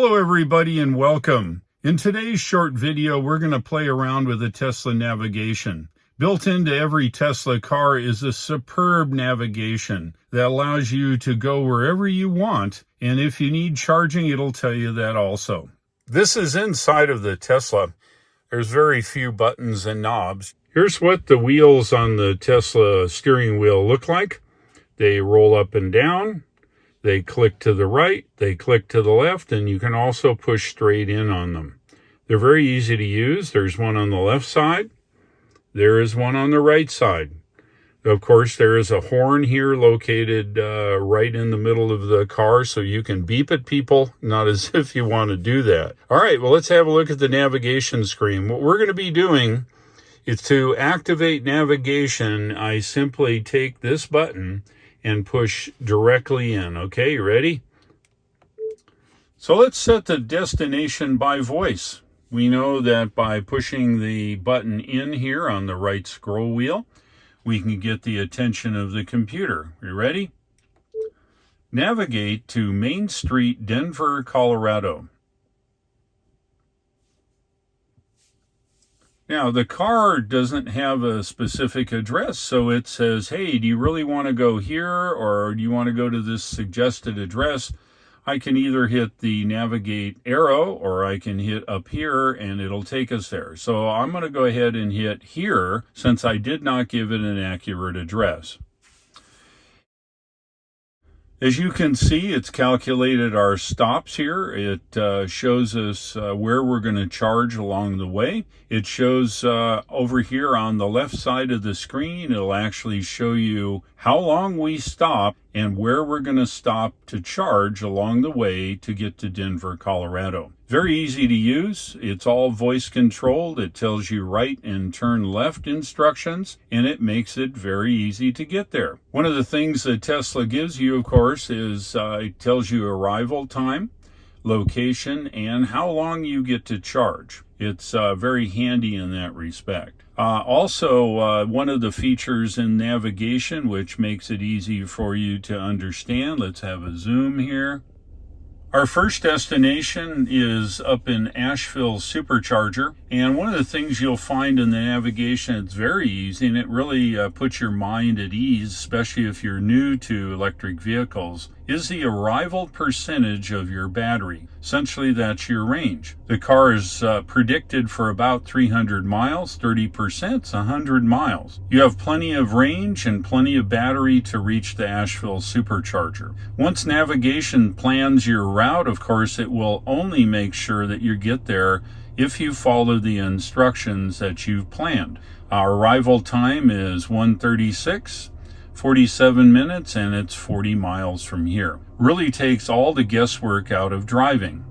Hello everybody and welcome. In today's short video, we're going to play around with the Tesla navigation. Built into every Tesla car is a superb navigation that allows you to go wherever you want, and if you need charging, it'll tell you that also. This is inside of the Tesla. There's very few buttons and knobs. Here's what the wheels on the Tesla steering wheel look like. They roll up and down. They click to the right, they click to the left, and you can also push straight in on them. They're very easy to use. There's one on the left side. There is one on the right side. Of course, there is a horn here located right in the middle of the car, so you can beep at people, not as if you want to do that. All right, well, let's have a look at the navigation screen. What we're going to be doing is to activate navigation, I simply take this button and push directly in. Okay, you ready? So let's set the destination by voice. We know that by pushing the button in here on the right scroll wheel, we can get the attention of the computer. You ready? Navigate to Main Street, Denver, Colorado. Now, the car doesn't have a specific address, so it says, hey, do you really want to go here, or do you want to go to this suggested address? I can either hit the navigate arrow, or I can hit up here, and it'll take us there. So I'm going to go ahead and hit here, since I did not give it an accurate address. As you can see, it's calculated our stops here. It shows us where we're going to charge along the way. It shows over here on the left side of the screen, it'll actually show you how long we stop and where we're going to stop to charge along the way to get to Denver, Colorado. Very easy to use. It's all voice controlled. It tells you right and turn left instructions, and it makes it very easy to get there. One of the things that Tesla gives you, of course, is it tells you arrival time, location, and how long you get to charge. It's very handy in that respect. Also, one of the features in navigation, which makes it easy for you to understand. Let's have a zoom here. Our first destination is up in Asheville Supercharger, and one of the things you'll find in the navigation, it's very easy, and it really puts your mind at ease, especially if you're new to electric vehicles, is the arrival percentage of your battery. Essentially, that's your range. The car is predicted for about 300 miles, 30% is 100 miles. You have plenty of range and plenty of battery to reach the Asheville Supercharger. Once navigation plans your route, of course, it will only make sure that you get there if you follow the instructions that you've planned. Our arrival time is 1:36. 47 minutes, and it's 40 miles from here. Really takes all the guesswork out of driving.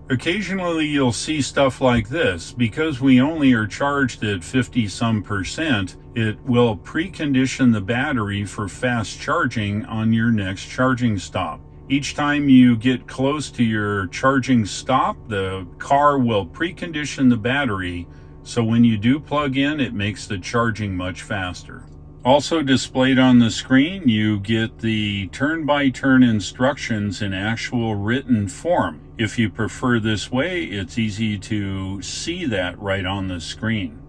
Occasionally you'll see stuff like this. Because we only are charged at 50-some%, it will precondition the battery for fast charging on your next charging stop. Each time you get close to your charging stop, the car will precondition the battery, so when you do plug in, it makes the charging much faster. Also displayed on the screen, you get the turn-by-turn instructions in actual written form. If you prefer this way, it's easy to see that right on the screen.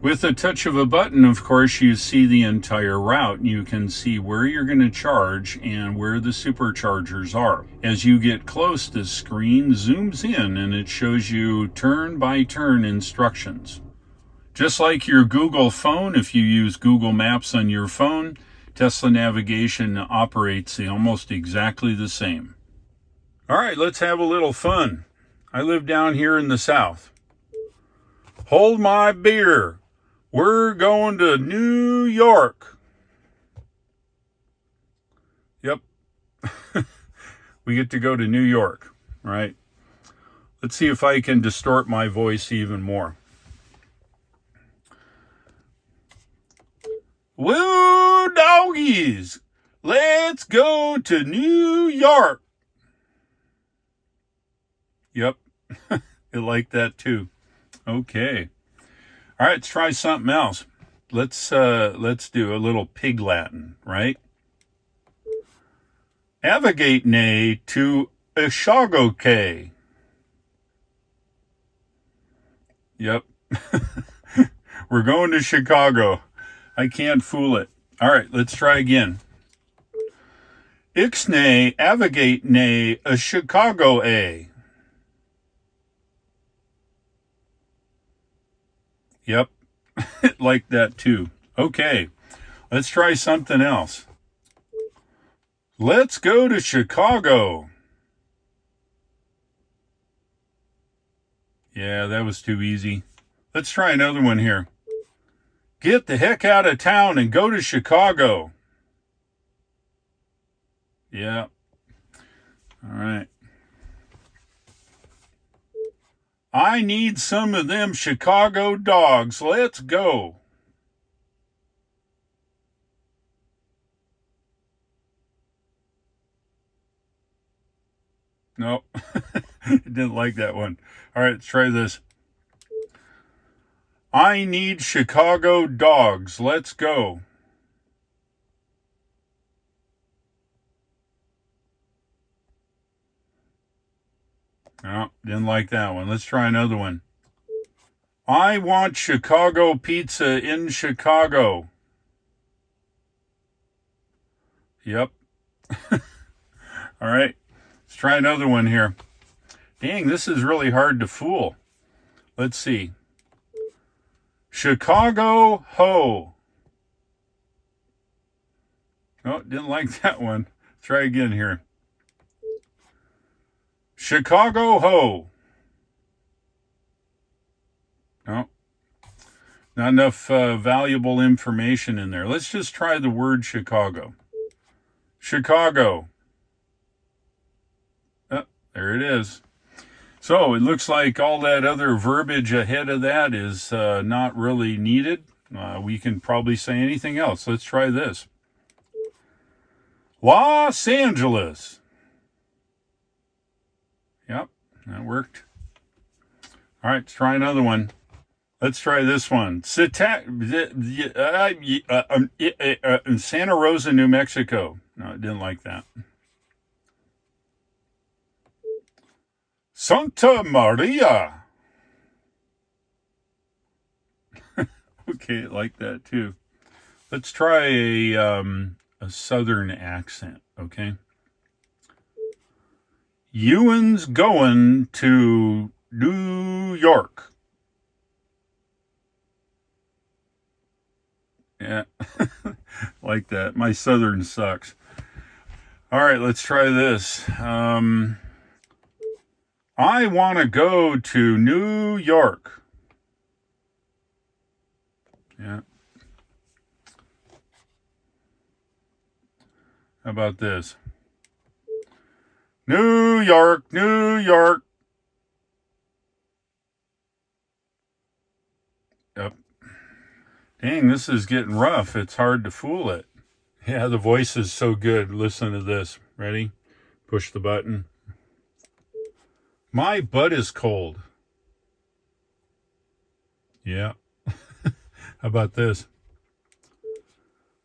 With the touch of a button, of course, you see the entire route. You can see where you're going to charge and where the superchargers are. As you get close, the screen zooms in and it shows you turn-by-turn instructions. Just like your Google phone, if you use Google Maps on your phone, Tesla navigation operates almost exactly the same. All right, let's have a little fun. I live down here in the South. Hold my beer. We're going to New York. Yep. We get to go to New York, right? Let's see if I can distort my voice even more. Woo, doggies, let's go to New York. Yep, I like that too. Okay. All right, let's try something else. Let's do a little pig Latin, right? Navigate ne to Ishagoke. Yep. We're going to Chicago. I can't fool it. All right, let's try again. Ixnay, avigate nay, a Chicago A. Yep, like that too. Okay, let's try something else. Let's go to Chicago. Yeah, that was too easy. Let's try another one here. Get the heck out of town and go to Chicago. Yeah. All right. I need some of them Chicago dogs. Let's go. Nope. Didn't like that one. All right, let's try this. I need Chicago dogs. Let's go. No, didn't like that one. Let's try another one. I want Chicago pizza in Chicago. Yep. All right. Let's try another one here. Dang, this is really hard to fool. Let's see. Chicago ho. Oh, didn't like that one. Try again here. Chicago ho. No, not enough valuable information in there. Let's just try the word Chicago. Chicago. Oh, there it is. So it looks like all that other verbiage ahead of that is not really needed. We can probably say anything else. Let's try this. Los Angeles. Yep, that worked. All right, let's try another one. Let's try this one. Santa Rosa, New Mexico. No, I didn't like that. Santa Maria. Okay, I like that too. Let's try a southern accent, okay? Ewan's going to New York. Yeah, like that. My southern sucks. All right, let's try this. I want to go to New York. Yeah. How about this? New York, New York. Yep. Dang, this is getting rough. It's hard to fool it. Yeah, the voice is so good. Listen to this. Ready? Push the button. My butt is cold. Yeah. How about this?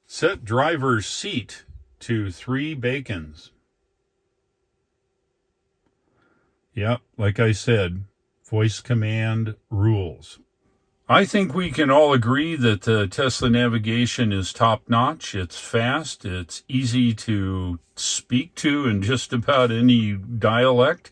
Set driver's seat to 3 bacons. Yep, like I said, voice command rules. I think we can all agree that the Tesla navigation is top-notch. It's fast. It's easy to speak to in just about any dialect.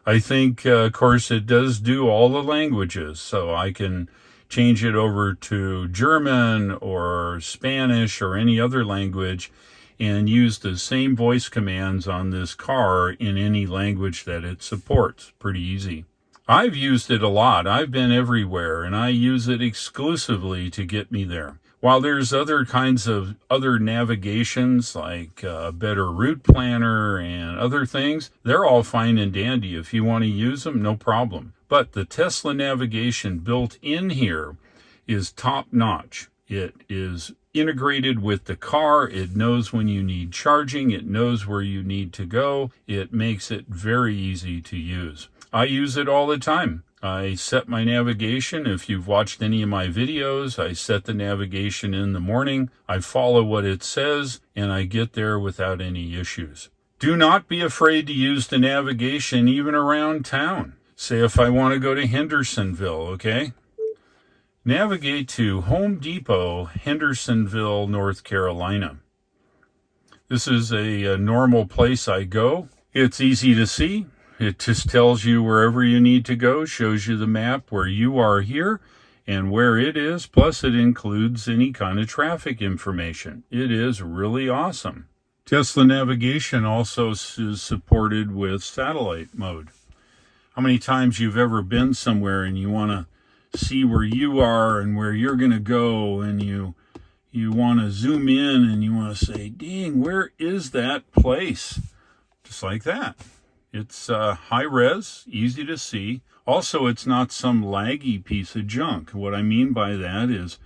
I think, of course, it does do all the languages, so I can change it over to German or Spanish or any other language and use the same voice commands on this car in any language that it supports. Pretty easy. I've used it a lot. I've been everywhere, and I use it exclusively to get me there. While there's other kinds of other navigations like Better Route Planner and other things, they're all fine and dandy. If you want to use them, no problem. But the Tesla navigation built in here is top notch. It is integrated with the car. It knows when you need charging. It knows where you need to go. It makes it very easy to use. I use it all the time. I set my navigation. If you've watched any of my videos, I set the navigation in the morning. I follow what it says, and I get there without any issues. Do not be afraid to use the navigation even around town. Say if I want to go to Hendersonville, okay? Navigate to Home Depot, Hendersonville, North Carolina. This is a normal place I go. It's easy to see. It just tells you wherever you need to go, shows you the map where you are here and where it is, plus it includes any kind of traffic information. It is really awesome. Tesla navigation also is supported with satellite mode. How many times you've ever been somewhere and you want to see where you are and where you're going to go, and you want to zoom in and you want to say, dang, where is that place? Just like that. It's high res, easy to see. Also, it's not some laggy piece of junk. What I mean by that is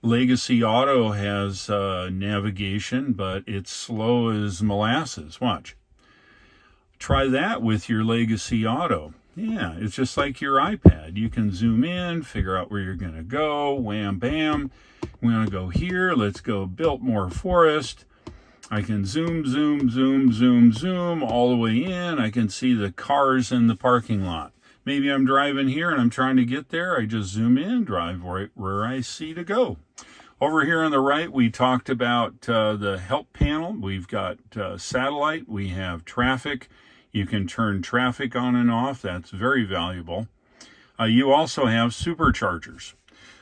Legacy Auto has navigation, but it's slow as molasses. Watch. Try that with your Legacy Auto. Yeah, it's just like your iPad. You can zoom in, figure out where you're going to go, wham, bam. We want to go here. Let's go Biltmore Forest. I can zoom, zoom, zoom, zoom, zoom all the way in. I can see the cars in the parking lot. Maybe I'm driving here and I'm trying to get there. I just zoom in, drive right where I see to go. Over here on the right, we talked about the help panel. We've got satellite. We have traffic. You can turn traffic on and off. That's very valuable. You also have superchargers.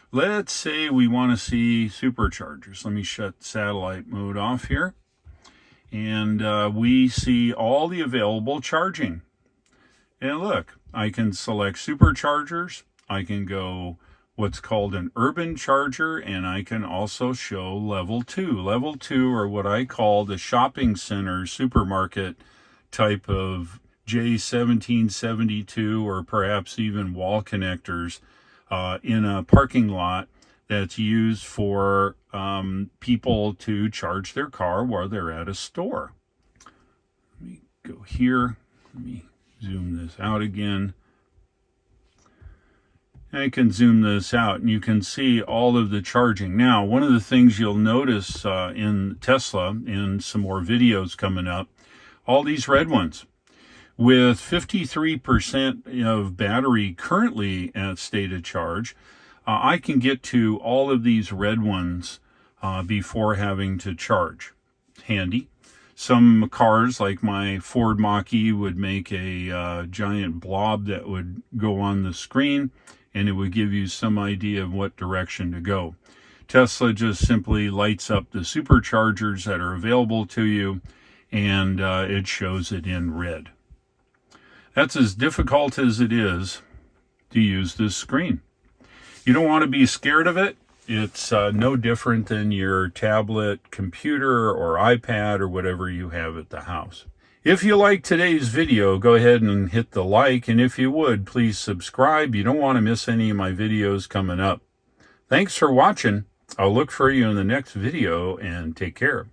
Let's say we want to see superchargers. Let me shut satellite mode off here. And we see all the available charging. And look, I can select superchargers. I can go what's called an urban charger, and I can also show level 2. Level 2 are what I call the shopping center supermarket type of J1772, or perhaps even wall connectors in a parking lot that's used for people to charge their car while they're at a store. Let me go here. Let me zoom this out again. I can zoom this out and you can see all of the charging. Now, one of the things you'll notice in Tesla, in some more videos coming up, all these red ones. With 53% of battery currently at state of charge, I can get to all of these red ones before having to charge. Handy. Some cars, like my Ford Mach-E, would make a giant blob that would go on the screen, and it would give you some idea of what direction to go. Tesla just simply lights up the superchargers that are available to you, and it shows it in red. That's as difficult as it is to use this screen. You don't want to be scared of it. It's no different than your tablet, computer, or iPad, or whatever you have at the house. If you like today's video, go ahead and hit the like, and if you would, please subscribe. You don't want to miss any of my videos coming up. Thanks for watching. I'll look for you in the next video, and take care.